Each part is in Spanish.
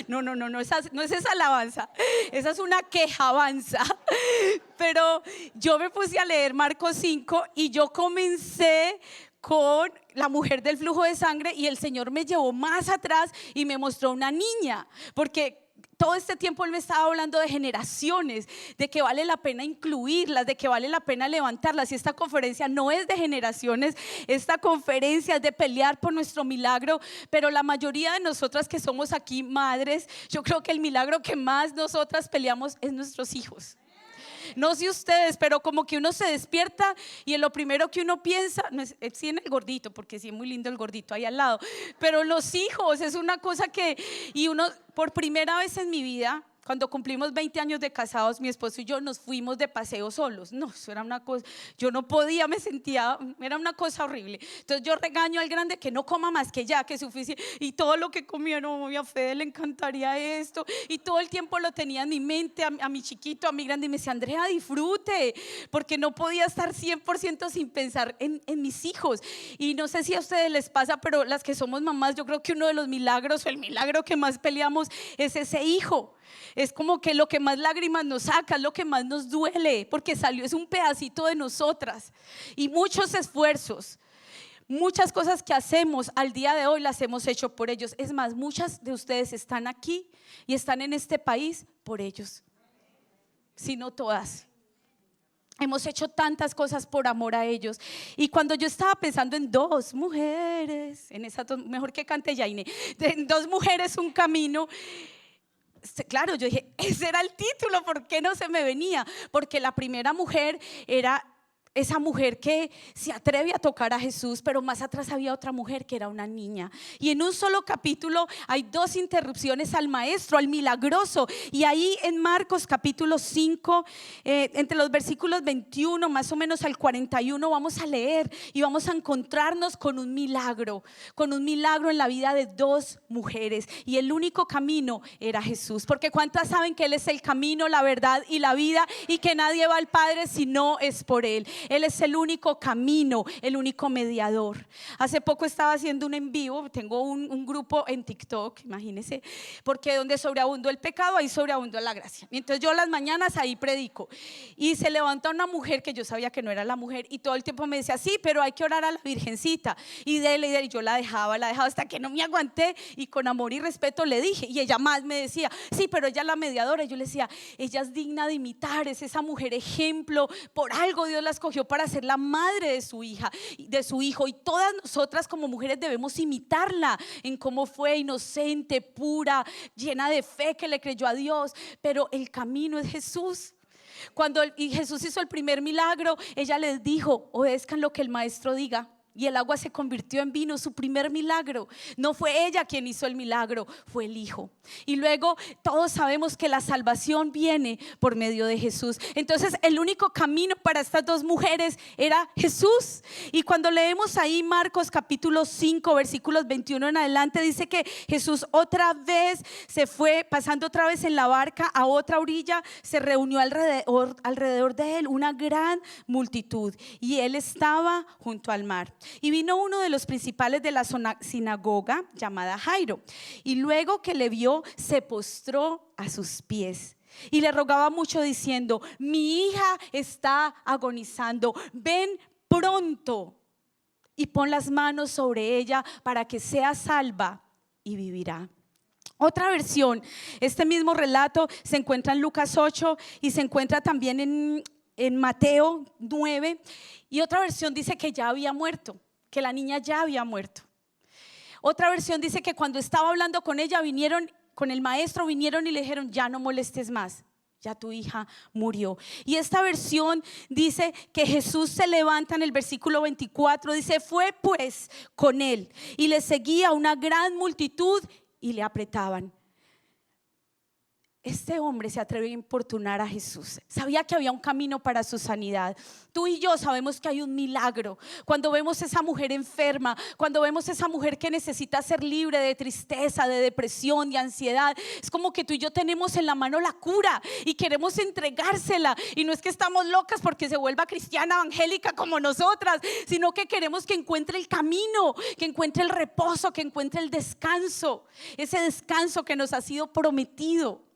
No, no es esa alabanza, esa es una quejabanza. Pero yo me puse a leer Marcos 5 y yo comencé con la mujer del flujo de sangre y el Señor me llevó más atrás y me mostró una niña, porque todo este tiempo Él me estaba hablando de generaciones, de que vale la pena incluirlas, de que vale la pena levantarlas. Y esta conferencia no es de generaciones, esta conferencia es de pelear por nuestro milagro. Pero la mayoría de nosotras que somos aquí madres, yo creo que el milagro que más nosotras peleamos es nuestros hijos. No sé ustedes, pero como que uno se despierta y en lo primero que uno piensa, no es, sí, en el gordito, porque sí es muy lindo el gordito ahí al lado, pero los hijos es una cosa que, y uno por primera vez en mi vida, cuando cumplimos 20 años de casados, mi esposo y yo nos fuimos de paseo solos. No, eso era una cosa, yo no podía, me sentía, era una cosa horrible. Entonces yo regaño al grande que no coma más, que ya, que es suficiente. Y todo lo que comieron, a Fede le encantaría esto. Y todo el tiempo lo tenía en mi mente, a mi chiquito, a mi grande. Y me decía, Andrea, disfrute, porque no podía estar 100% sin pensar en mis hijos. Y no sé si a ustedes les pasa, pero las que somos mamás, yo creo que uno de los milagros o el milagro que más peleamos es ese hijo. Es como que lo que más lágrimas nos saca, lo que más nos duele, porque salió, es un pedacito de nosotras. Y muchos esfuerzos, muchas cosas que hacemos al día de hoy las hemos hecho por ellos. Es más, muchas de ustedes están aquí y están en este país por ellos, si no todas. Hemos hecho tantas cosas por amor a ellos. Y cuando yo estaba pensando en dos mujeres, en esas dos, mejor que cante Yaine, en dos mujeres un camino. Claro, yo dije, ese era el título, ¿por qué no se me venía? Porque la primera mujer era esa mujer que se atreve a tocar a Jesús, pero más atrás había otra mujer que era una niña. Y en un solo capítulo hay dos interrupciones al maestro, al milagroso. Y ahí en Marcos capítulo 5, entre los versículos 21 más o menos al 41, vamos a leer y vamos a encontrarnos con un milagro en la vida de dos mujeres. Y el único camino era Jesús, porque ¿cuántas saben que Él es el camino, la verdad y la vida? Y que nadie va al Padre si no es por Él. Él es el único camino, el único mediador. Hace poco estaba haciendo un en vivo, tengo un grupo en TikTok, imagínense, porque donde sobreabundó el pecado, ahí sobreabundó la gracia. Y entonces yo las mañanas ahí predico. Y se levanta una mujer que yo sabía que no era la mujer, y todo el tiempo me decía, sí, pero hay que orar a la Virgencita. Y y yo la dejaba hasta que no me aguanté, y con amor y respeto le dije. Y ella más me decía, sí, pero ella es la mediadora. Y yo le decía, ella es digna de imitar, es esa mujer ejemplo, por algo Dios la escogió para ser la madre de su hija, de su hijo, y todas nosotras como mujeres debemos imitarla en cómo fue inocente, pura, llena de fe, que le creyó a Dios. Pero el camino es Jesús. Cuando Jesús hizo el primer milagro, ella les dijo, obedezcan lo que el maestro diga. Y el agua se convirtió en vino, su primer milagro. No fue ella quien hizo el milagro, fue el Hijo. Y luego todos sabemos que la salvación viene por medio de Jesús. Entonces el único camino para estas dos mujeres era Jesús. Y cuando leemos ahí Marcos capítulo 5 versículos 21 en adelante, dice que Jesús otra vez se fue, pasando otra vez en la barca a otra orilla, se reunió alrededor de él una gran multitud, y él estaba junto al mar. Y vino uno de los principales de la sinagoga, llamada Jairo, y luego que le vio, se postró a sus pies y le rogaba mucho diciendo, mi hija está agonizando, ven pronto y pon las manos sobre ella para que sea salva y vivirá. Otra versión, este mismo relato se encuentra en Lucas 8 y se encuentra también en Mateo 9, y otra versión dice que ya había muerto, que la niña ya había muerto. Otra versión dice que cuando estaba hablando con ella, vinieron con el maestro, vinieron y le dijeron, ya no molestes más, ya tu hija murió. Y esta versión dice que Jesús se levanta en el versículo 24, dice, fue pues con él y le seguía una gran multitud y le apretaban. Este hombre se atrevió a importunar a Jesús. Sabía que había un camino para su sanidad. Tú y yo sabemos que hay un milagro. Cuando vemos esa mujer enferma, cuando vemos esa mujer que necesita ser libre de tristeza, de depresión, de ansiedad, es como que tú y yo tenemos en la mano la cura y queremos entregársela. Y no es que estamos locas porque se vuelva cristiana evangélica como nosotras, sino que queremos que encuentre el camino, que encuentre el reposo, que encuentre el descanso, ese descanso que nos ha sido prometido.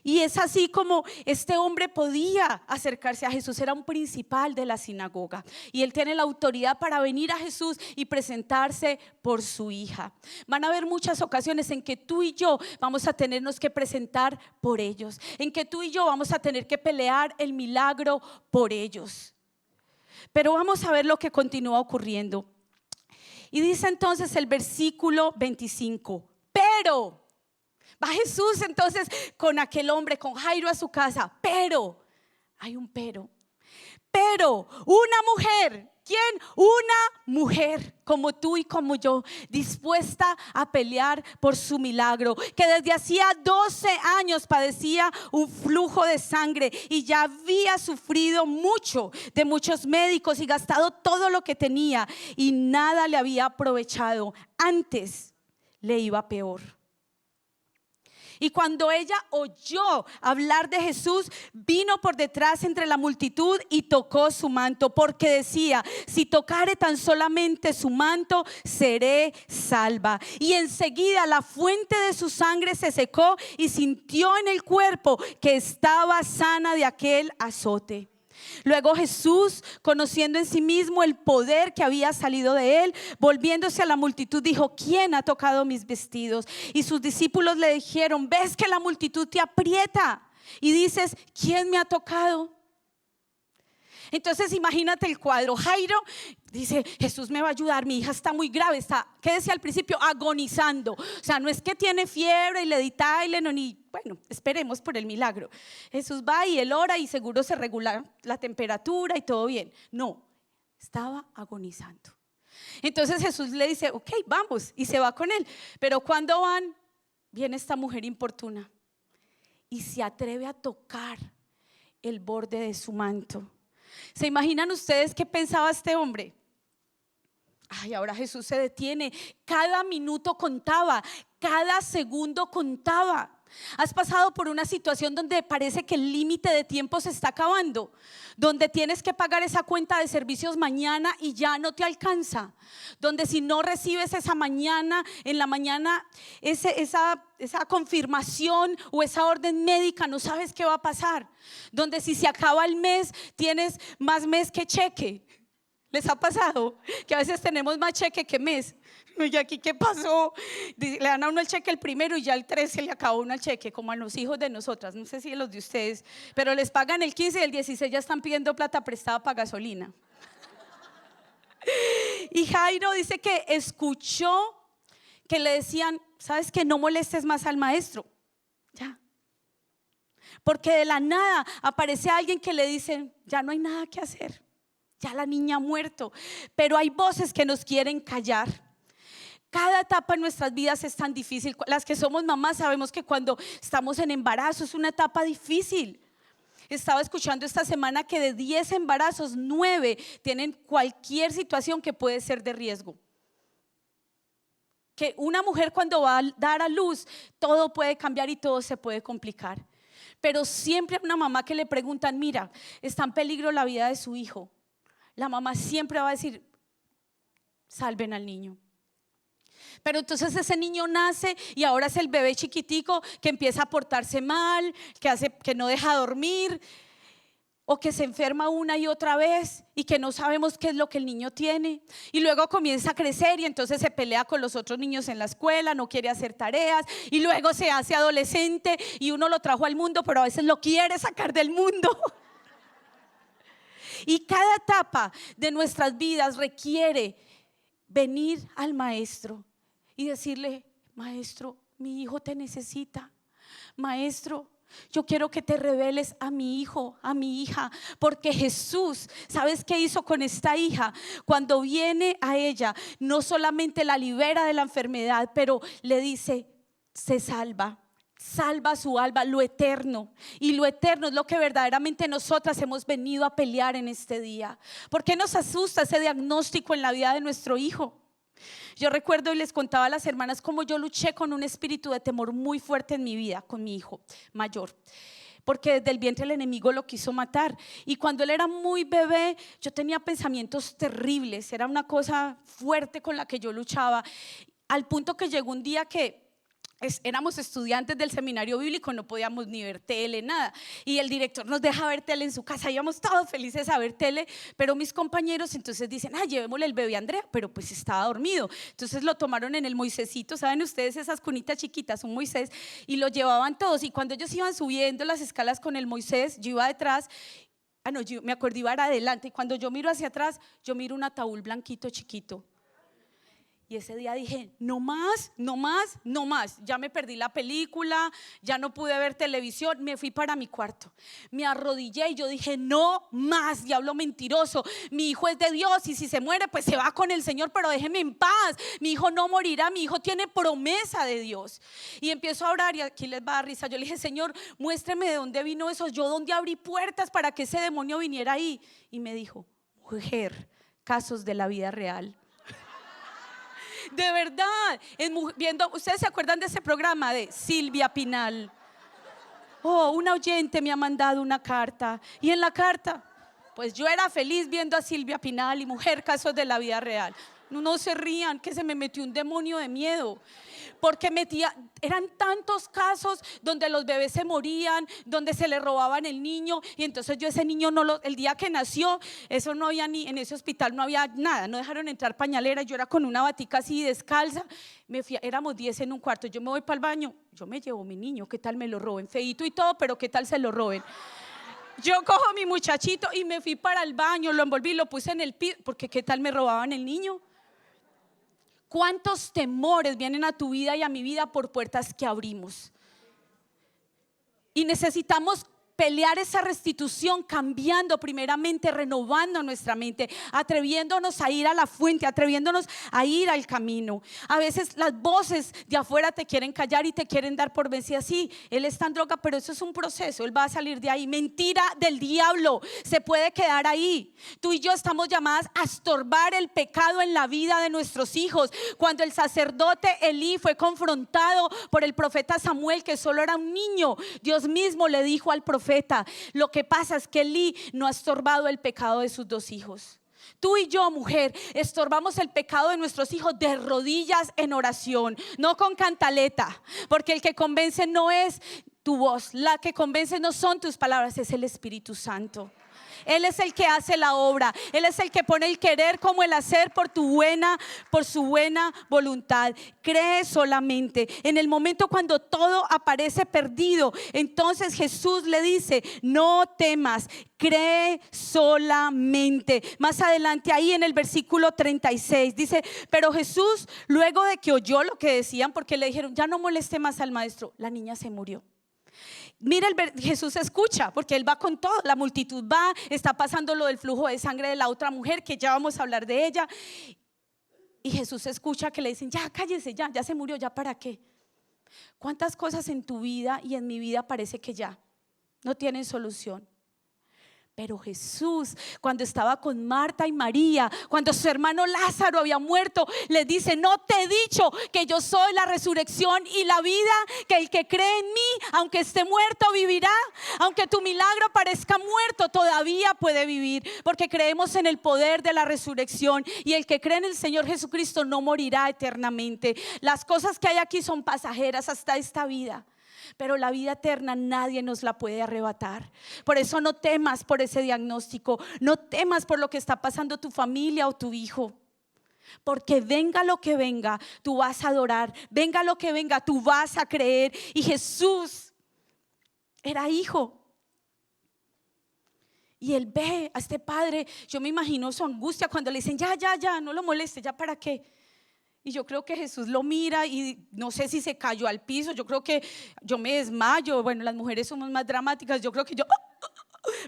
Y es así como este hombre podía acercarse a Jesús. Era un principal de la sinagoga y él tiene la autoridad para venir a Jesús y presentarse por su hija. Van a haber muchas ocasiones en que tú y yo vamos a tenernos que presentar por ellos, en que tú y yo vamos a tener que pelear el milagro por ellos. Pero vamos a ver lo que continúa ocurriendo. Y dice entonces el versículo 25: pero va Jesús entonces con aquel hombre, con Jairo, a su casa. Pero, hay un pero. Pero una mujer, ¿quién? Una mujer como tú y como yo, dispuesta a pelear por su milagro, que desde hacía 12 años padecía un flujo de sangre y ya había sufrido mucho de muchos médicos y gastado todo lo que tenía y nada le había aprovechado. Antes le iba peor. Y cuando ella oyó hablar de Jesús, vino por detrás entre la multitud y tocó su manto, porque decía: si tocare tan solamente su manto, seré salva. Y enseguida la fuente de su sangre se secó y sintió en el cuerpo que estaba sana de aquel azote. Luego Jesús, conociendo en sí mismo el poder que había salido de él, volviéndose a la multitud, dijo: ¿quién ha tocado mis vestidos? Y sus discípulos le dijeron: ¿ves que la multitud te aprieta y dices: ¿quién me ha tocado? Entonces imagínate el cuadro. Jairo dice: Jesús me va a ayudar, mi hija está muy grave, está, ¿qué decía al principio? Agonizando. O sea, no es que tiene fiebre y le di Tylenol y bueno, esperemos por el milagro. Jesús va y él ora y seguro se regula la temperatura y todo bien. No, estaba agonizando. Entonces Jesús le dice: ok, vamos, y se va con él. Pero cuando van, viene esta mujer importuna y se atreve a tocar el borde de su manto. ¿Se imaginan ustedes qué pensaba este hombre? Ay, ahora Jesús se detiene. Cada minuto contaba, cada segundo contaba. ¿Has pasado por una situación donde parece que el límite de tiempo se está acabando? Donde tienes que pagar esa cuenta de servicios mañana y ya no te alcanza. Donde si no recibes esa mañana, en la mañana esa confirmación o esa orden médica, no sabes qué va a pasar. Donde si se acaba el mes, tienes más mes que cheque. ¿Les ha pasado? Que a veces tenemos más cheque que mes. ¿Y aquí qué pasó? Le dan a uno el cheque el primero y ya el 13 le acabó uno el cheque, como a los hijos de nosotras. No sé si a los de ustedes, pero les pagan el 15 y el 16 ya están pidiendo plata prestada para gasolina. Y Jairo dice que escuchó que le decían: ¿sabes qué? No molestes más al maestro. Ya. Porque de la nada aparece alguien que le dice: ya no hay nada que hacer. Ya la niña ha muerto. Pero hay voces que nos quieren callar. Cada etapa en nuestras vidas es tan difícil. Las que somos mamás sabemos que cuando estamos en embarazo es una etapa difícil. Estaba escuchando esta semana que de 10 embarazos, 9 tienen cualquier situación que puede ser de riesgo. Que una mujer cuando va a dar a luz, todo puede cambiar y todo se puede complicar. Pero siempre hay una mamá que le preguntan: mira, está en peligro la vida de su hijo. La mamá siempre va a decir: salven al niño. Pero entonces ese niño nace y ahora es el bebé chiquitico que empieza a portarse mal, que no deja dormir, o que se enferma una y otra vez y que no sabemos qué es lo que el niño tiene. Y luego comienza a crecer y entonces se pelea con los otros niños en la escuela, no quiere hacer tareas, y luego se hace adolescente y uno lo trajo al mundo, pero a veces lo quiere sacar del mundo. Y cada etapa de nuestras vidas requiere venir al maestro y decirle: maestro, mi hijo te necesita. Maestro, yo quiero que te reveles a mi hijo, a mi hija. Porque Jesús, ¿sabes qué hizo con esta hija? Cuando viene a ella, no solamente la libera de la enfermedad, pero le dice: se salva. salva su alma, lo eterno. Y lo eterno es lo que verdaderamente nosotras hemos venido a pelear en este día. ¿Por qué nos asusta ese diagnóstico en la vida de nuestro hijo? Yo recuerdo y les contaba a las hermanas cómo yo luché con un espíritu de temor muy fuerte en mi vida con mi hijo mayor, porque desde el vientre el enemigo lo quiso matar. Y cuando él era muy bebé, yo tenía pensamientos terribles. Era una cosa fuerte con la que yo luchaba, al punto que llegó un día que éramos estudiantes del seminario bíblico, no podíamos ni ver tele, nada. Y el director nos deja ver tele en su casa, íbamos todos felices a ver tele. Pero mis compañeros entonces dicen, llevémosle el bebé a Andrea, pero pues estaba dormido. Entonces lo tomaron en el Moisésito, ¿saben ustedes esas cunitas chiquitas? Un Moisés, y lo llevaban todos. Y cuando ellos iban subiendo las escalas con el Moisés, yo iba detrás. No, yo me acuerdo, iba adelante. Y cuando yo miro hacia atrás, yo miro un ataúd blanquito chiquito. Y ese día dije, no más, no más, no más. Ya me perdí la película, ya no pude ver televisión. Me fui para mi cuarto, me arrodillé y yo dije, no más, diablo mentiroso. Mi hijo es de Dios y si se muere pues se va con el Señor, pero déjeme en paz. Mi hijo no morirá, mi hijo tiene promesa de Dios. Y empiezo a orar y aquí les va a dar risa. Yo le dije, Señor, muéstreme de dónde vino eso, yo dónde abrí puertas para que ese demonio viniera ahí. Y me dijo, mujer, casos de la vida real. De verdad, viendo, ¿ustedes se acuerdan de ese programa de Silvia Pinal? Un oyente me ha mandado una carta. Y en la carta, pues yo era feliz viendo a Silvia Pinal y mujer, casos de la vida real. No se rían, que se me metió un demonio de miedo. Porque eran tantos casos donde los bebés se morían, donde se le robaban el niño. Y entonces yo ese niño, el día que nació, eso no había ni, en ese hospital no había nada, no dejaron entrar pañalera. Yo era con una batica así descalza. Éramos 10 en un cuarto, yo me voy para el baño, yo me llevo mi niño, ¿qué tal me lo roben? Feíto y todo, pero ¿qué tal se lo roben? Yo cojo a mi muchachito y me fui para el baño, lo envolví, lo puse en el piso, porque ¿qué tal me robaban el niño? ¿Cuántos temores vienen a tu vida y a mi vida por puertas que abrimos? Y necesitamos pelear esa restitución cambiando primeramente, renovando nuestra mente, atreviéndonos a ir a la fuente, atreviéndonos a ir al camino. A veces las voces de afuera te quieren callar y te quieren dar por vencida. Sí, él está en droga, pero eso es un proceso, él va a salir de ahí. Mentira del diablo, se puede quedar ahí. Tú y yo estamos llamadas a estorbar el pecado en la vida de nuestros hijos. Cuando el sacerdote Elí fue confrontado por el profeta Samuel, que solo era un niño, Dios mismo le dijo al profeta, lo que pasa es que Elí no ha estorbado el pecado de sus 2 hijos. Tú y yo, mujer, estorbamos el pecado de nuestros hijos de rodillas en oración, no con cantaleta, porque el que convence no es tu voz, la que convence no son tus palabras, es el Espíritu Santo. Él es el que hace la obra, Él es el que pone el querer como el hacer por su buena voluntad. Cree solamente. En el momento cuando todo aparece perdido, entonces Jesús le dice, no temas, cree solamente. Más adelante ahí en el versículo 36 dice, pero Jesús, luego de que oyó lo que decían, porque le dijeron, ya no moleste más al maestro, la niña se murió. Mira, Jesús escucha, porque él va con todo, la multitud va, está pasando lo del flujo de sangre de la otra mujer, que ya vamos a hablar de ella. Y Jesús escucha que le dicen, ya cállese, ya se murió, ya para qué. ¿Cuántas cosas en tu vida y en mi vida parece que ya no tienen solución? Pero Jesús, cuando estaba con Marta y María, cuando su hermano Lázaro había muerto, les dice, no te he dicho que yo soy la resurrección y la vida, que el que cree en mí, aunque esté muerto, vivirá. Aunque tu milagro parezca muerto, todavía puede vivir, porque creemos en el poder de la resurrección. Y el que cree en el Señor Jesucristo no morirá eternamente. Las cosas que hay aquí son pasajeras hasta esta vida, pero la vida eterna nadie nos la puede arrebatar. Por eso no temas por ese diagnóstico, no temas por lo que está pasando tu familia o tu hijo, porque venga lo que venga, tú vas a adorar, venga lo que venga, tú vas a creer. Y Jesús era hijo, y él ve a este padre. Yo me imagino su angustia cuando le dicen, ya, no lo moleste, ya para qué. Y yo creo que Jesús lo mira y no sé si se cayó al piso. Yo creo que yo me desmayo. Bueno, las mujeres somos más dramáticas. Yo creo que yo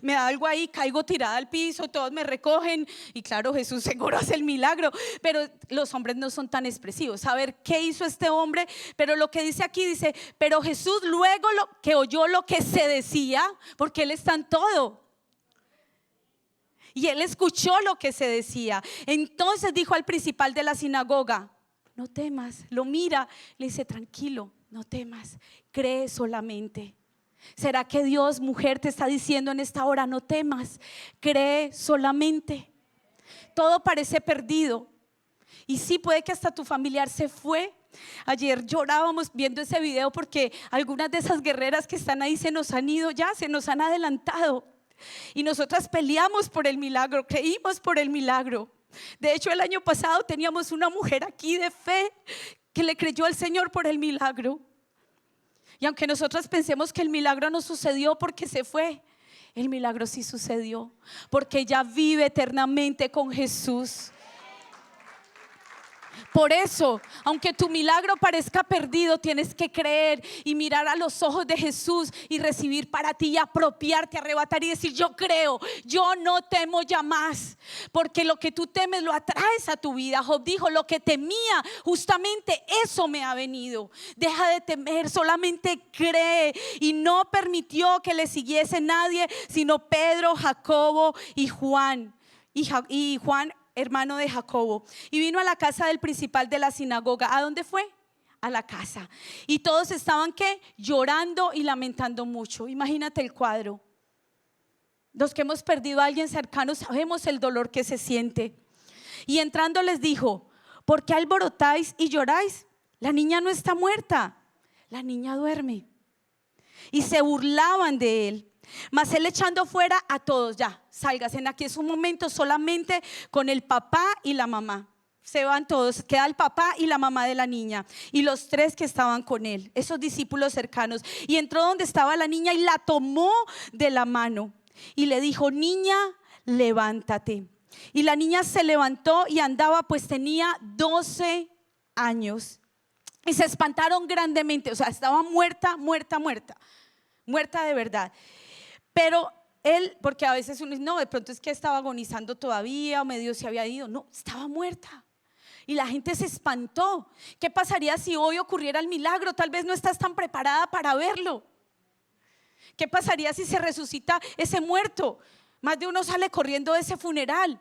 me da algo ahí, caigo tirada al piso, todos me recogen y claro, Jesús seguro hace el milagro, pero los hombres no son tan expresivos. A ver, ¿qué hizo este hombre? Pero lo que dice aquí dice, pero Jesús luego que oyó lo que se decía, porque Él está en todo. Y Él escuchó lo que se decía. Entonces dijo al principal de la sinagoga, no temas, lo mira, le dice, tranquilo, no temas, cree solamente. ¿Será que Dios, mujer, te está diciendo en esta hora, no temas, cree solamente? Todo parece perdido. Y sí, puede que hasta tu familiar se fue. Ayer llorábamos viendo ese video porque algunas de esas guerreras que están ahí se nos han ido ya, se nos han adelantado. Y nosotras peleamos por el milagro, creímos por el milagro. De hecho, el año pasado teníamos una mujer aquí de fe que le creyó al Señor por el milagro. Y aunque nosotras pensemos que el milagro no sucedió porque se fue, el milagro sí sucedió porque ella vive eternamente con Jesús. Por eso, aunque tu milagro parezca perdido, tienes que creer y mirar a los ojos de Jesús y recibir para ti y apropiarte, arrebatar y decir, yo creo, yo no temo ya más, porque lo que tú temes lo atraes a tu vida. Job dijo, lo que temía, justamente eso me ha venido. Deja de temer, solamente cree. Y no permitió que le siguiese nadie, sino Pedro, Jacobo y Juan. Y Juan, hermano de Jacobo, y vino a la casa del principal de la sinagoga. ¿A dónde fue? A la casa. Y todos estaban ¿qué? Llorando y lamentando mucho. Imagínate el cuadro. Los que hemos perdido a alguien cercano sabemos el dolor que se siente. Y entrando les dijo, ¿por qué alborotáis y lloráis? La niña no está muerta, la niña duerme. Y se burlaban de él. Mas él echando fuera a todos, ya, sálganse, aquí es un momento solamente con el papá y la mamá. Se van todos, queda el papá y la mamá de la niña y los tres que estaban con él, esos discípulos cercanos. Y entró donde estaba la niña y la tomó de la mano y le dijo, niña, levántate. Y la niña se levantó y andaba, pues tenía 12 años. Y se espantaron grandemente, o sea, estaba muerta de verdad. Pero él, porque a veces uno dice, no, de pronto es que estaba agonizando todavía o medio se había ido. No, estaba muerta. Y la gente se espantó. ¿Qué pasaría si hoy ocurriera el milagro? Tal vez no estás tan preparada para verlo. ¿Qué pasaría si se resucita ese muerto? Más de uno sale corriendo de ese funeral.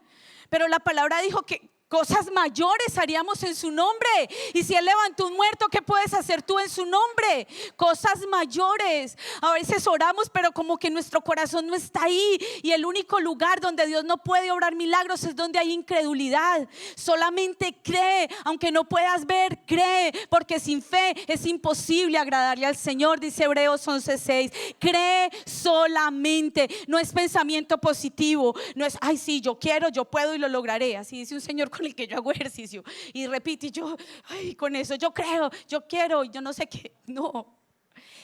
Pero la palabra dijo que cosas mayores haríamos en su nombre. Y si Él levantó un muerto, ¿qué puedes hacer tú en su nombre? Cosas mayores. A veces oramos, pero como que nuestro corazón no está ahí. Y el único lugar donde Dios no puede obrar milagros es donde hay incredulidad. Solamente cree, aunque no puedas ver, cree, porque sin fe es imposible agradarle al Señor, dice Hebreos 11:6. Cree solamente. No es pensamiento positivo. No es, ay sí, yo quiero, yo puedo y lo lograré. Así dice un señor con el que yo hago ejercicio y repite, y yo, ay, con eso yo creo, yo quiero, yo no sé qué. No,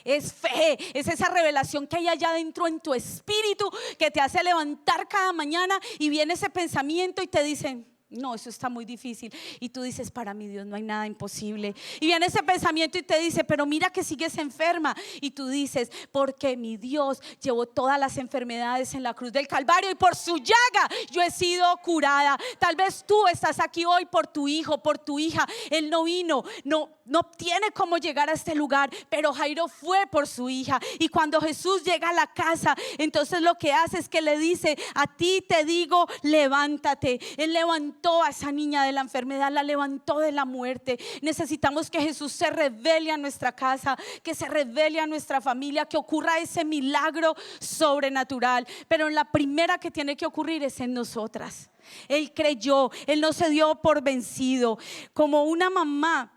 es fe, es esa revelación que hay allá adentro en tu espíritu que te hace levantar cada mañana y viene ese pensamiento y te dicen, no, eso está muy difícil. Y tú dices, para mi Dios no hay nada imposible. Y viene ese pensamiento y te dice, pero mira que sigues enferma. Y tú dices, porque mi Dios llevó todas las enfermedades en la cruz del Calvario y por su llaga yo he sido curada. Tal vez tú estás aquí hoy por tu hijo, por tu hija. Él no vino, no tiene cómo llegar a este lugar, pero Jairo fue por su hija. Y cuando Jesús llega a la casa, entonces lo que hace es que le dice, a ti te digo, levántate. Él levantó a esa niña de la enfermedad, la levantó de la muerte. Necesitamos que Jesús se revele a nuestra casa, que se revele a nuestra familia, que ocurra ese milagro sobrenatural. Pero la primera que tiene que ocurrir es en nosotras. Él creyó, él no se dio por vencido. Como una mamá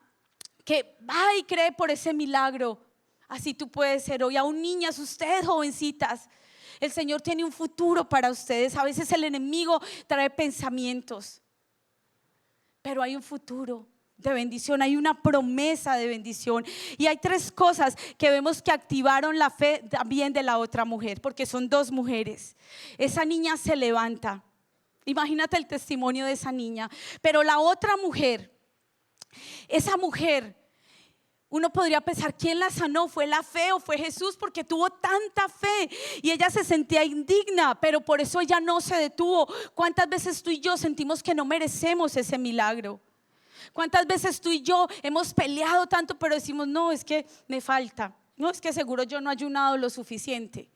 que va y cree por ese milagro, así tú puedes ser hoy. Aún niñas, ustedes jovencitas, el Señor tiene un futuro para ustedes. A veces el enemigo trae pensamientos, pero hay un futuro de bendición, hay una promesa de bendición. Y hay tres cosas que vemos que activaron la fe también de la otra mujer, porque son dos mujeres. Esa niña se levanta. Imagínate el testimonio de esa niña. Pero la otra mujer, esa mujer Uno podría pensar, ¿quién la sanó? ¿Fue la fe o fue Jesús? Porque tuvo tanta fe y ella se sentía indigna, pero por eso ella no se detuvo. ¿Cuántas veces tú y yo sentimos que no merecemos ese milagro? ¿Cuántas veces tú y yo hemos peleado tanto, pero decimos, no, es que me falta, no, es que seguro yo no he ayunado lo suficiente?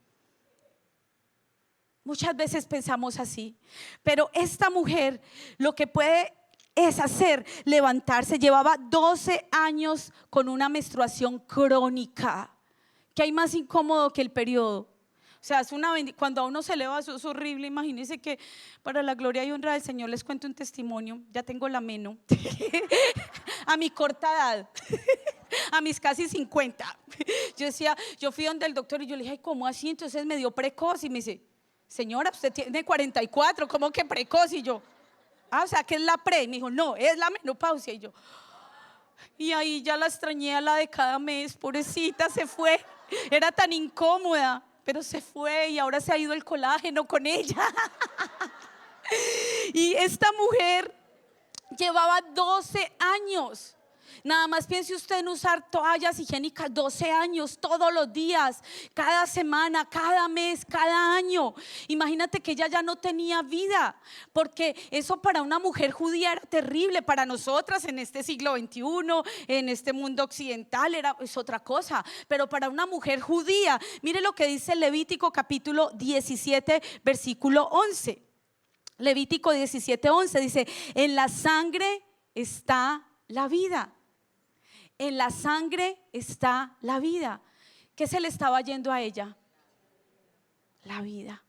Muchas veces pensamos así, pero esta mujer lo que puede es hacer levantarse. Llevaba 12 años con una menstruación crónica. ¿Qué hay más incómodo que el periodo? O sea, cuando a uno se eleva, eso es horrible. Imagínense que para la gloria y honra del Señor les cuento un testimonio. Ya tengo la meno a mi corta edad, a mis casi 50. Yo fui donde el doctor y yo le dije, ay, ¿cómo así? Entonces me dio precoz y me dice, señora, usted tiene 44, ¿cómo que precoz? Y yo, o sea, ¿qué es la pre? Y me dijo, no, es la menopausia. Y ahí ya la extrañé a la de cada mes, pobrecita, se fue. Era tan incómoda, pero se fue y ahora se ha ido el colágeno con ella. Y esta mujer llevaba 12 años. Nada más piense usted en usar toallas higiénicas 12 años, todos los días, cada semana, cada mes, cada año. Imagínate que ella ya no tenía vida, porque eso para una mujer judía era terrible. Para nosotras en este siglo XXI, en este mundo occidental, es otra cosa. Pero para una mujer judía, mire lo que dice Levítico capítulo 17, versículo 11. Levítico 17, 11 dice, en la sangre está la vida. En la sangre está la vida. ¿Qué se le estaba yendo a ella? La vida.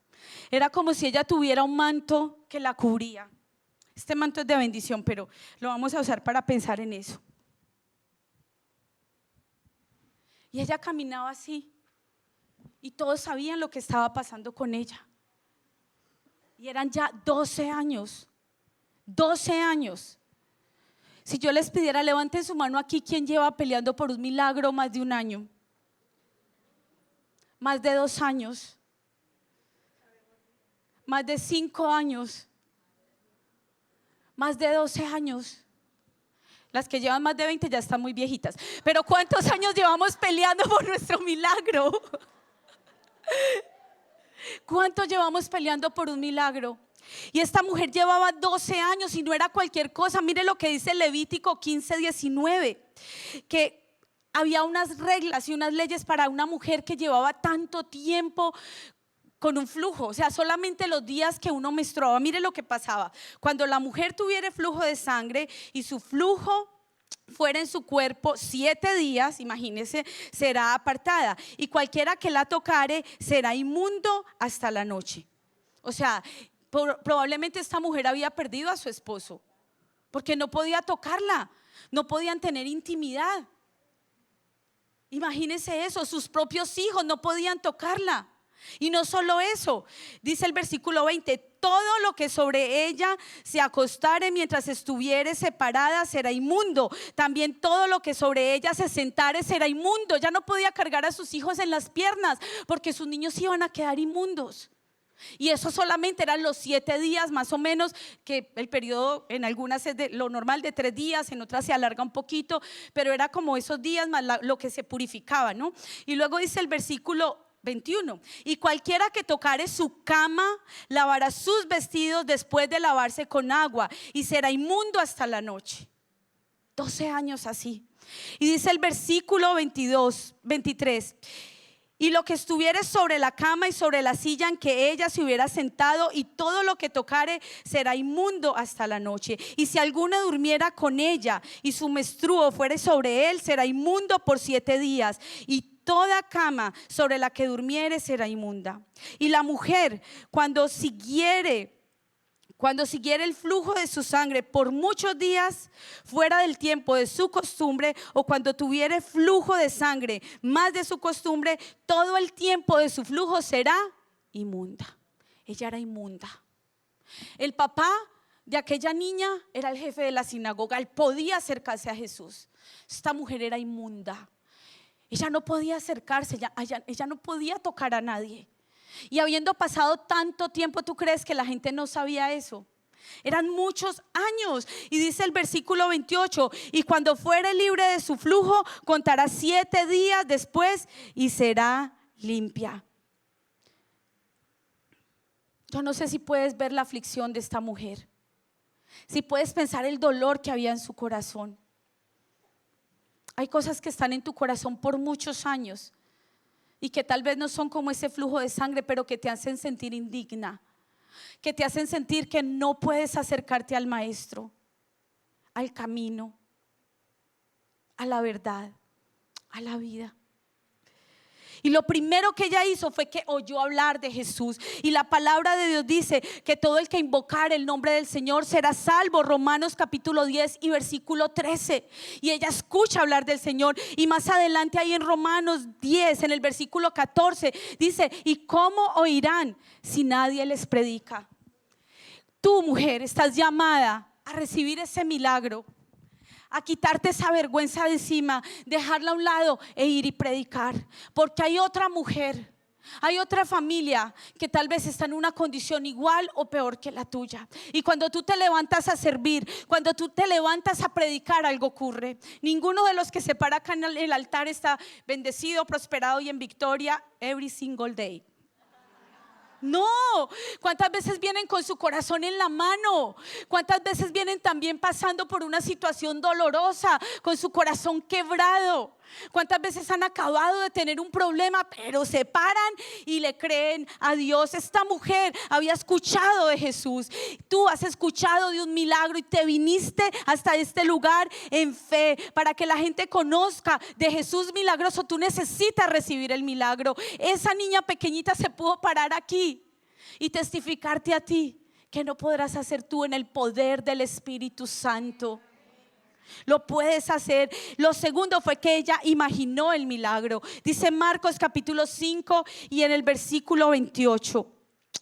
Era como si ella tuviera un manto que la cubría. Este manto es de bendición, pero lo vamos a usar para pensar en eso. Y ella caminaba así y todos sabían lo que estaba pasando con ella. Y eran ya 12 años. 12 años. Si yo les pidiera, levanten su mano aquí, ¿quién lleva peleando por un milagro más de un año? Más de 2 años. Más de 5 años. Más de 12 años. Las que llevan más de 20 ya están muy viejitas. Pero ¿cuántos años llevamos peleando por nuestro milagro? ¿Cuánto llevamos peleando por un milagro? Y esta mujer llevaba 12 años y no era cualquier cosa. Mire lo que dice Levítico 15, 19, que había unas reglas y unas leyes para una mujer que llevaba tanto tiempo con un flujo. O sea, solamente los días que uno menstruaba. Mire lo que pasaba. Cuando la mujer tuviera flujo de sangre y su flujo fuera en su cuerpo 7 días, imagínese, será apartada, y cualquiera que la tocare será inmundo hasta la noche. O sea, probablemente esta mujer había perdido a su esposo porque no podía tocarla, no podían tener intimidad. Imagínese eso, sus propios hijos no podían tocarla. Y no solo eso, dice el versículo 20, todo lo que sobre ella se acostare mientras estuviere separada será inmundo. También todo lo que sobre ella se sentare será inmundo. Ya no podía cargar a sus hijos en las piernas porque sus niños iban a quedar inmundos. Y eso solamente eran los 7 días más o menos, que el periodo en algunas es de lo normal de 3 días, en otras se alarga un poquito, pero era como esos días más lo que se purificaba, ¿no? Y luego dice el versículo 21, y cualquiera que tocare su cama lavará sus vestidos después de lavarse con agua y será inmundo hasta la noche. 12 años así. Y dice el versículo 23, y lo que estuviere sobre la cama y sobre la silla en que ella se hubiera sentado, y todo lo que tocare será inmundo hasta la noche. Y si alguna durmiera con ella y su menstruo fuere sobre él, será inmundo por 7 días. Y toda cama sobre la que durmiere será inmunda. Y la mujer, cuando siguiere el flujo de su sangre por muchos días fuera del tiempo de su costumbre, o cuando tuviere flujo de sangre más de su costumbre, todo el tiempo de su flujo será inmunda. Ella era inmunda. El papá de aquella niña era el jefe de la sinagoga. Él podía acercarse a Jesús. Esta mujer era inmunda. Ella no podía acercarse, ella no podía tocar a nadie. Y habiendo pasado tanto tiempo, ¿tú crees que la gente no sabía eso? Eran muchos años. Y dice el versículo 28, y cuando fuere libre de su flujo, contará 7 días después y será limpia. Yo no sé si puedes ver la aflicción de esta mujer, si puedes pensar el dolor que había en su corazón. Hay cosas que están en tu corazón por muchos años y que tal vez no son como ese flujo de sangre, pero que te hacen sentir indigna, que te hacen sentir que no puedes acercarte al maestro, al camino, a la verdad, a la vida. Y lo primero que ella hizo fue que oyó hablar de Jesús. Y la palabra de Dios dice que todo el que invocar el nombre del Señor será salvo. Romanos capítulo 10 y versículo 13. Y ella escucha hablar del Señor. Y más adelante ahí en Romanos 10, en el versículo 14, dice: ¿y cómo oirán si nadie les predica? Tú, mujer, estás llamada a recibir ese milagro, a quitarte esa vergüenza de encima, dejarla a un lado e ir y predicar. Porque hay otra mujer, hay otra familia que tal vez está en una condición igual o peor que la tuya. Y cuando tú te levantas a servir, cuando tú te levantas a predicar, algo ocurre. Ninguno de los que se para acá en el altar está bendecido, prosperado y en victoria every single day. No, ¿cuántas veces vienen con su corazón en la mano? ¿Cuántas veces vienen también pasando por una situación dolorosa, con su corazón quebrado? ¿Cuántas veces han acabado de tener un problema, pero se paran y le creen a Dios? Esta mujer había escuchado de Jesús. Tú has escuchado de un milagro y te viniste hasta este lugar en fe para que la gente conozca de Jesús milagroso. Tú necesitas recibir el milagro. Esa niña pequeñita se pudo parar aquí y testificarte a ti que no podrás hacer tú en el poder del Espíritu Santo. Lo puedes hacer. Lo segundo fue que ella imaginó el milagro. Dice Marcos capítulo 5 y en el versículo 28.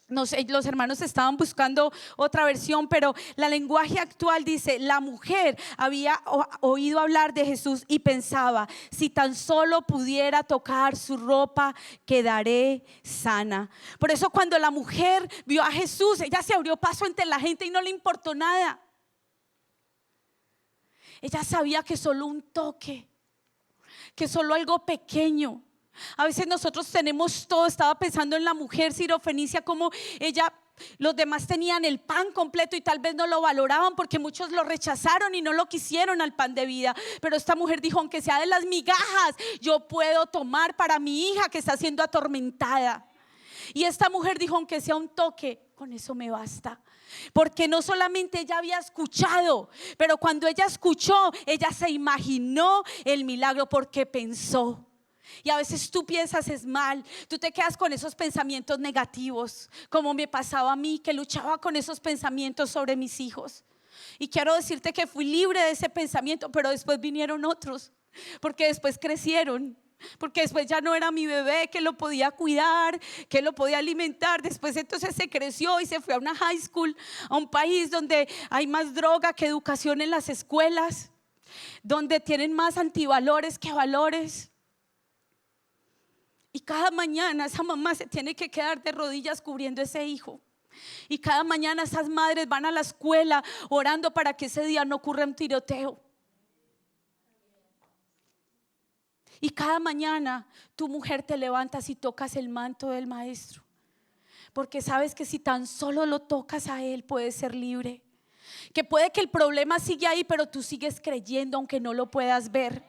Los hermanos estaban buscando otra versión, pero la lenguaje actual dice: la mujer había oído hablar de Jesús y pensaba: si tan solo pudiera tocar su ropa, quedaré sana. Por eso cuando la mujer vio a Jesús, ella se abrió paso entre la gente y no le importó nada. Ella sabía que solo un toque, que solo algo pequeño. A veces nosotros tenemos todo. Estaba pensando en la mujer sirofenicia, como ella, los demás tenían el pan completo y tal vez no lo valoraban porque muchos lo rechazaron y no lo quisieron al pan de vida. Pero esta mujer dijo: aunque sea de las migajas, yo puedo tomar para mi hija que está siendo atormentada. Y esta mujer dijo: aunque sea un toque, con eso me basta. Porque no solamente ella había escuchado, pero cuando ella escuchó, ella se imaginó el milagro porque pensó. Y a veces tú piensas es mal, tú te quedas con esos pensamientos negativos, como me pasaba a mí, que luchaba con esos pensamientos sobre mis hijos. Y quiero decirte que fui libre de ese pensamiento, pero después vinieron otros, porque después crecieron. Porque después ya no era mi bebé que lo podía cuidar, que lo podía alimentar. Después entonces se creció y se fue a una high school, a un país donde hay más droga que educación en las escuelas, donde tienen más antivalores que valores. Y cada mañana esa mamá se tiene que quedar de rodillas cubriendo ese hijo. Y cada mañana esas madres van a la escuela orando para que ese día no ocurra un tiroteo. Y cada mañana tu mujer te levantas y tocas el manto del maestro, porque sabes que si tan solo lo tocas a él, puedes ser libre. Que puede que el problema sigue ahí, pero tú sigues creyendo aunque no lo puedas ver.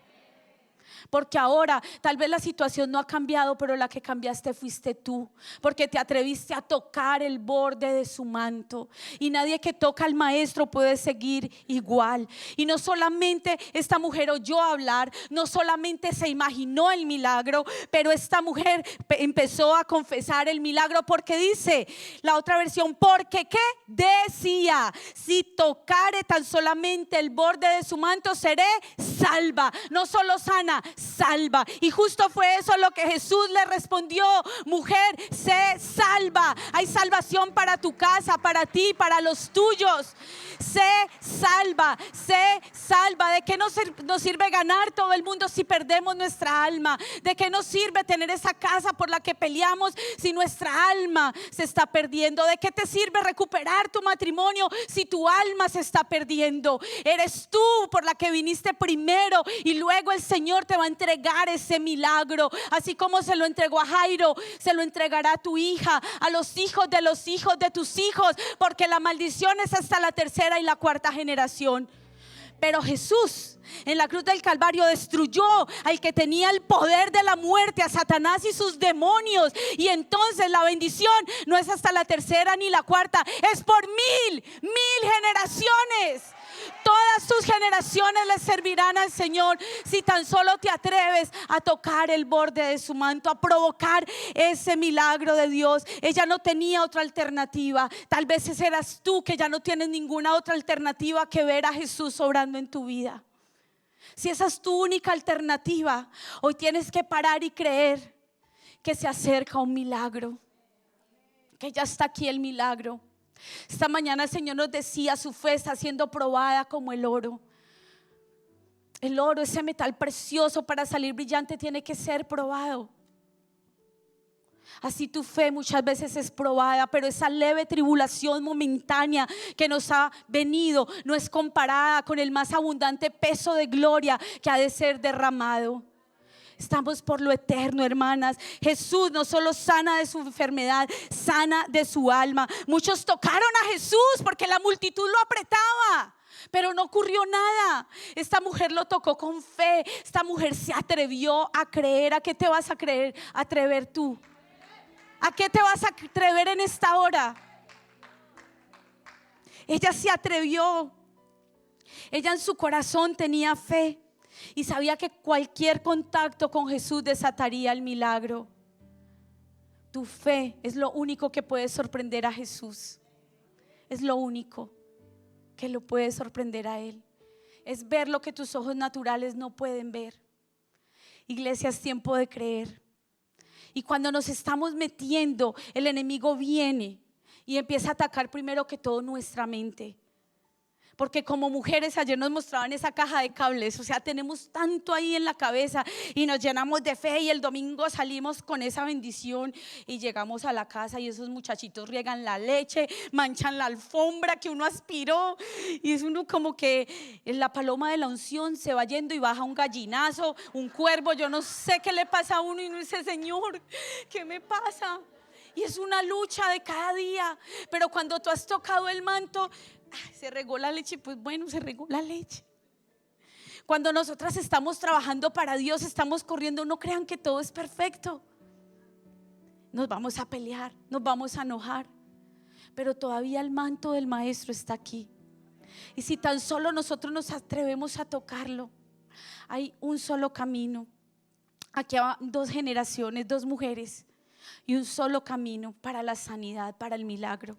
Porque ahora tal vez la situación no ha cambiado, pero la que cambiaste fuiste tú, porque te atreviste a tocar el borde de su manto. Y nadie que toca al maestro puede seguir igual. Y no solamente esta mujer oyó hablar, no solamente se imaginó el milagro, pero esta mujer empezó a confesar el milagro, porque dice la otra versión: porque ¿qué? Decía: si tocare tan solamente el borde de su manto, seré salva. No solo sana, salva. Y justo fue eso lo que Jesús le respondió: mujer, sé salva. Hay salvación para tu casa, para ti, para los tuyos. Sé salva, sé salva. ¿De qué nos sirve ganar todo el mundo si perdemos nuestra alma? ¿De qué nos sirve tener esa casa por la que peleamos si nuestra alma se está perdiendo? ¿De qué te sirve recuperar tu matrimonio si tu alma se está perdiendo? Eres tú por la que viniste primero, y luego el Señor te va a entregar ese milagro. Así como se lo entregó a Jairo, se lo entregará a tu hija, a los hijos de tus hijos, porque la maldición es hasta la tercera y la cuarta generación. Pero Jesús en la cruz del Calvario destruyó al que tenía el poder de la muerte, a Satanás y sus demonios. Y entonces la bendición no es hasta la tercera ni la cuarta, es por mil generaciones. Todas tus generaciones le servirán al Señor si tan solo te atreves a tocar el borde de su manto, a provocar ese milagro de Dios. Ella no tenía otra alternativa. Tal vez ese eras tú, que ya no tienes ninguna otra alternativa que ver a Jesús obrando en tu vida. Si esa es tu única alternativa, hoy tienes que parar y creer que se acerca un milagro, que ya está aquí el milagro. Esta mañana el Señor nos decía: su fe está siendo probada como el oro. El oro, ese metal precioso, para salir brillante tiene que ser probado. Así tu fe muchas veces es probada, pero esa leve tribulación momentánea que nos ha venido no es comparada con el más abundante peso de gloria que ha de ser derramado. Estamos por lo eterno, hermanas. Jesús no solo sana de su enfermedad, sana de su alma. Muchos tocaron a Jesús porque la multitud lo apretaba, pero no ocurrió nada. Esta mujer lo tocó con fe. Esta mujer se atrevió a creer. ¿A qué te vas a atrever tú? ¿A qué te vas a atrever en esta hora? Ella se atrevió. Ella en su corazón tenía fe y sabía que cualquier contacto con Jesús desataría el milagro. Tu fe es lo único que puede sorprender a Jesús. Es lo único que lo puede sorprender a Él. Es ver lo que tus ojos naturales no pueden ver. Iglesia, es tiempo de creer. Y cuando nos estamos metiendo, el enemigo viene y empieza a atacar primero que todo nuestra mente. Porque como mujeres, ayer nos mostraban esa caja de cables, o sea, tenemos tanto ahí en la cabeza y nos llenamos de fe, y el domingo salimos con esa bendición y llegamos a la casa y esos muchachitos riegan la leche, manchan la alfombra que uno aspiró, y es uno como que la paloma de la unción se va yendo y baja un gallinazo, un cuervo, yo no sé qué le pasa a uno y uno dice: Señor, ¿qué me pasa? Y es una lucha de cada día. Pero cuando tú has tocado el manto, se regó la leche, pues bueno, se regó la leche. Cuando nosotras estamos trabajando para Dios, estamos corriendo, no crean que todo es perfecto. Nos vamos a pelear, nos vamos a enojar, pero todavía el manto del Maestro está aquí. Y si tan solo nosotros nos atrevemos a tocarlo, hay un solo camino. Aquí hay 2 generaciones, 2 mujeres, y un solo camino para la sanidad, para el milagro.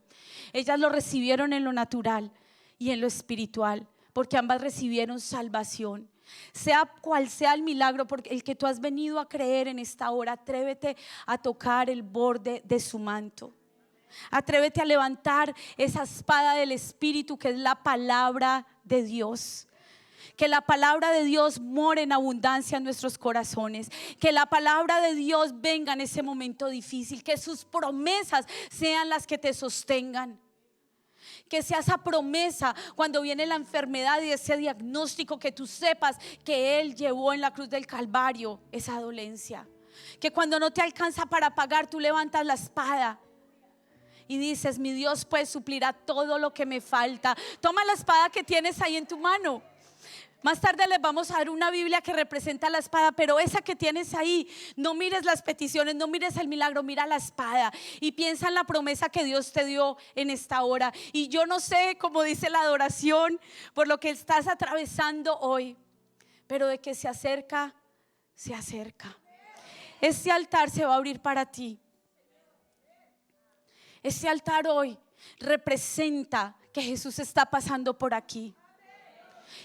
Ellas lo recibieron en lo natural y en lo espiritual, porque ambas recibieron salvación. Sea cual sea el milagro, porque el que tú has venido a creer en esta hora, atrévete a tocar el borde de su manto. Atrévete a levantar esa espada del Espíritu, que es la palabra de Dios. Que la palabra de Dios more en abundancia en nuestros corazones. Que la palabra de Dios venga en ese momento difícil. Que sus promesas sean las que te sostengan. Que sea esa promesa cuando viene la enfermedad y ese diagnóstico, que tú sepas que Él llevó en la cruz del Calvario esa dolencia. Que cuando no te alcanza para pagar, tú levantas la espada y dices: mi Dios pues suplirá todo lo que me falta. Toma la espada que tienes ahí en tu mano. Más tarde les vamos a dar una Biblia que representa la espada, pero esa que tienes ahí, no mires las peticiones, no mires el milagro, mira la espada y piensa en la promesa que Dios te dio en esta hora. Y yo no sé, como dice la adoración, por lo que estás atravesando hoy, pero de que se acerca, se acerca. Este altar se va a abrir para ti. Este altar hoy representa que Jesús está pasando por aquí.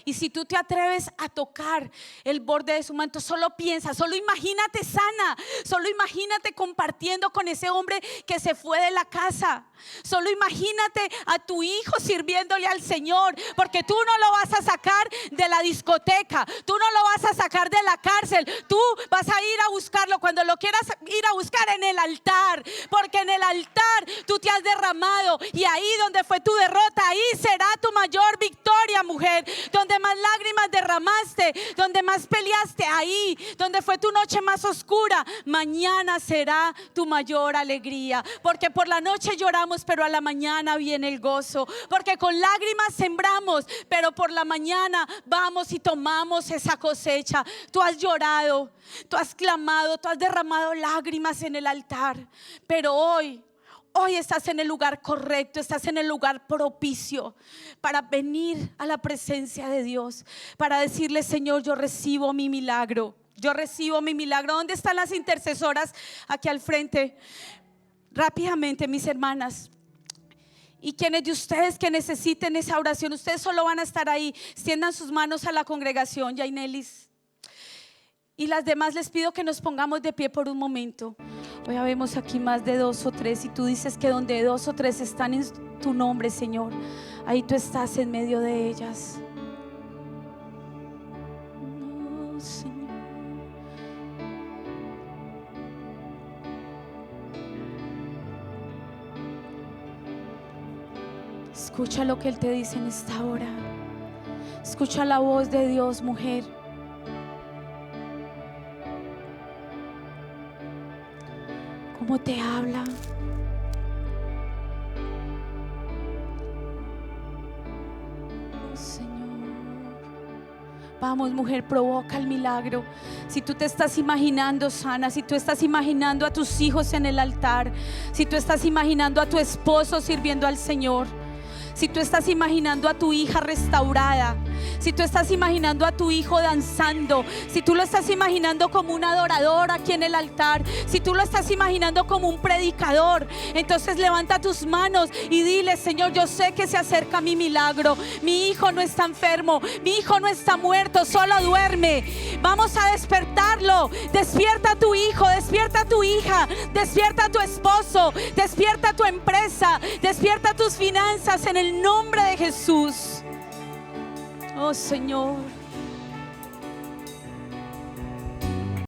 Y si tú te atreves a tocar el borde de su manto, solo piensa, solo imagínate sana, solo imagínate compartiendo con ese hombre que se fue de la casa. Solo imagínate a tu hijo sirviéndole al Señor, porque tú no lo vas a sacar de la discoteca, tú no lo vas a sacar de la cárcel, tú vas a ir a buscarlo cuando lo quieras ir a buscar en el altar, porque en el altar tú te has derramado, y ahí donde fue tu derrota, ahí será tu mayor victoria, mujer. Donde más lágrimas derramaste, donde más peleaste, ahí donde fue tu noche más oscura, mañana será tu mayor alegría, porque por la noche lloramos, pero a la mañana viene el gozo, porque con lágrimas sembramos, pero por la mañana vamos y tomamos esa cosecha. Tú has llorado, tú has clamado, tú has derramado lágrimas en el altar, pero hoy estás en el lugar correcto, estás en el lugar propicio para venir a la presencia de Dios, para decirle: Señor, yo recibo mi milagro, yo recibo mi milagro. ¿Dónde están las intercesoras? Aquí al frente, rápidamente, mis hermanas. Y quienes de ustedes que necesiten esa oración, ustedes solo van a estar ahí, extiendan sus manos a la congregación, Yainelis. Y las demás les pido que nos pongamos de pie por un momento. Hoy vemos aquí más de 2 o 3, y tú dices que donde 2 o 3 están en tu nombre, Señor, ahí tú estás en medio de ellas. Oh, Señor. Escucha lo que Él te dice en esta hora. Escucha la voz de Dios, mujer. Cómo te habla. Oh, Señor. Vamos, mujer, provoca el milagro. Si tú te estás imaginando sana, si tú estás imaginando a tus hijos en el altar, si tú estás imaginando a tu esposo sirviendo al Señor, si tú estás imaginando a tu hija restaurada, si tú estás imaginando a tu hijo danzando, si tú lo estás imaginando como un adorador aquí en el altar, si tú lo estás imaginando como un predicador, entonces levanta tus manos y dile: Señor, yo sé que se acerca mi milagro. Mi hijo no está enfermo, mi hijo no está muerto, solo duerme. Vamos a despertarlo. Despierta a tu hijo, despierta a tu hija, despierta a tu esposo, despierta a tu empresa, despierta tus finanzas en el nombre de Jesús. Oh, Señor.